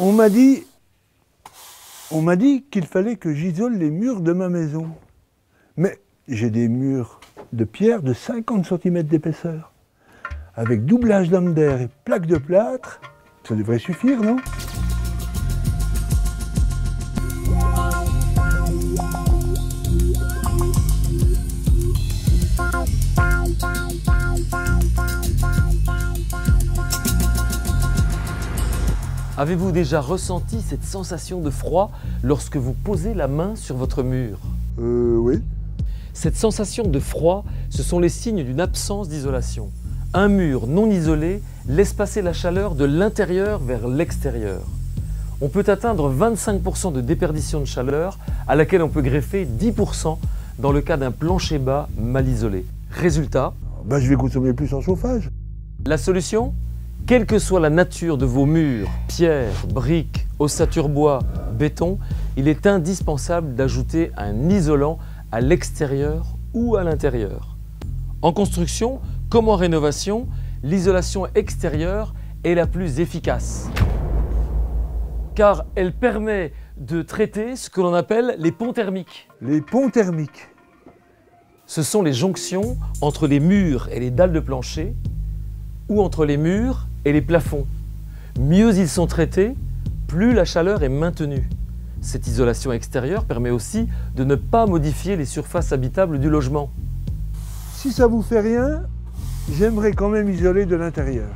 On m'a dit qu'il fallait que j'isole les murs de ma maison. Mais j'ai des murs de pierre de 50 cm d'épaisseur. Avec doublage d'âme d'air et plaque de plâtre, ça devrait suffire, non? Avez-vous déjà ressenti cette sensation de froid lorsque vous posez la main sur votre mur? Oui. Cette sensation de froid, ce sont les signes d'une absence d'isolation. Un mur non isolé laisse passer la chaleur de l'intérieur vers l'extérieur. On peut atteindre 25% de déperdition de chaleur, à laquelle on peut greffer 10% dans le cas d'un plancher bas mal isolé. Résultat, Je vais consommer plus en chauffage. la solution? Quelle que soit la nature de vos murs, pierres, briques, ossature bois, béton, il est indispensable d'ajouter un isolant à l'extérieur ou à l'intérieur. En construction, comme en rénovation, l'isolation extérieure est la plus efficace, car elle permet de traiter ce que l'on appelle les ponts thermiques. Les ponts thermiques. Ce sont les jonctions entre les murs et les dalles de plancher, ou entre les murs et les plafonds. Mieux ils sont traités, plus la chaleur est maintenue. Cette isolation extérieure permet aussi de ne pas modifier les surfaces habitables du logement. Si ça vous fait rien, j'aimerais quand même isoler de l'intérieur.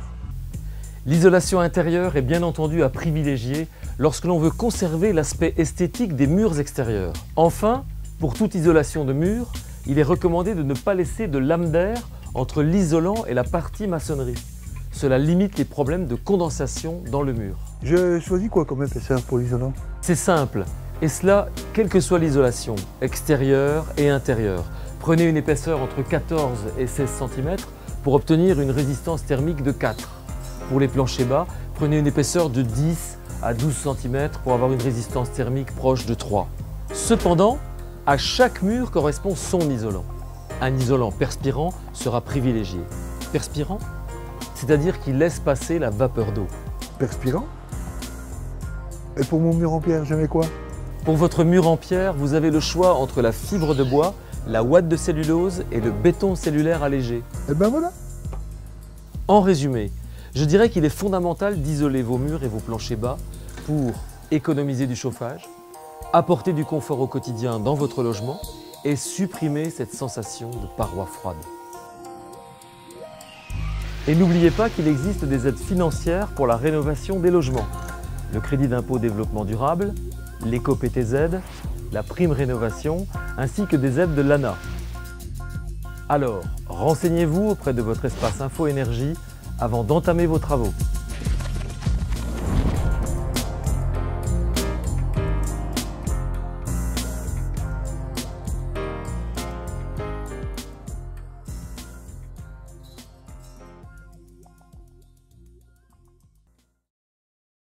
L'isolation intérieure est bien entendu à privilégier lorsque l'on veut conserver l'aspect esthétique des murs extérieurs. Enfin, pour toute isolation de mur, il est recommandé de ne pas laisser de lame d'air entre l'isolant et la partie maçonnerie. Cela limite les problèmes de condensation dans le mur. Je choisis quoi comme épaisseur pour l'isolant? C'est simple, et cela quelle que soit l'isolation, extérieure et intérieure. Prenez une épaisseur entre 14 et 16 cm pour obtenir une résistance thermique de 4. Pour les planchers bas, prenez une épaisseur de 10 à 12 cm pour avoir une résistance thermique proche de 3. Cependant, à chaque mur correspond son isolant. Un isolant perspirant sera privilégié. Perspirant, c'est-à-dire qu'il laisse passer la vapeur d'eau. Perspirant? Et pour mon mur en pierre, je mets quoi? Pour votre mur en pierre, vous avez le choix entre la fibre de bois, la ouate de cellulose et le béton cellulaire allégé. Et ben voilà. En résumé, je dirais qu'il est fondamental d'isoler vos murs et vos planchers bas pour économiser du chauffage, apporter du confort au quotidien dans votre logement et supprimer cette sensation de parois froides. Et n'oubliez pas qu'il existe des aides financières pour la rénovation des logements. Le crédit d'impôt développement durable, l'éco-PTZ, la prime rénovation, ainsi que des aides de l'ANA. Alors, renseignez-vous auprès de votre espace Info Énergie avant d'entamer vos travaux.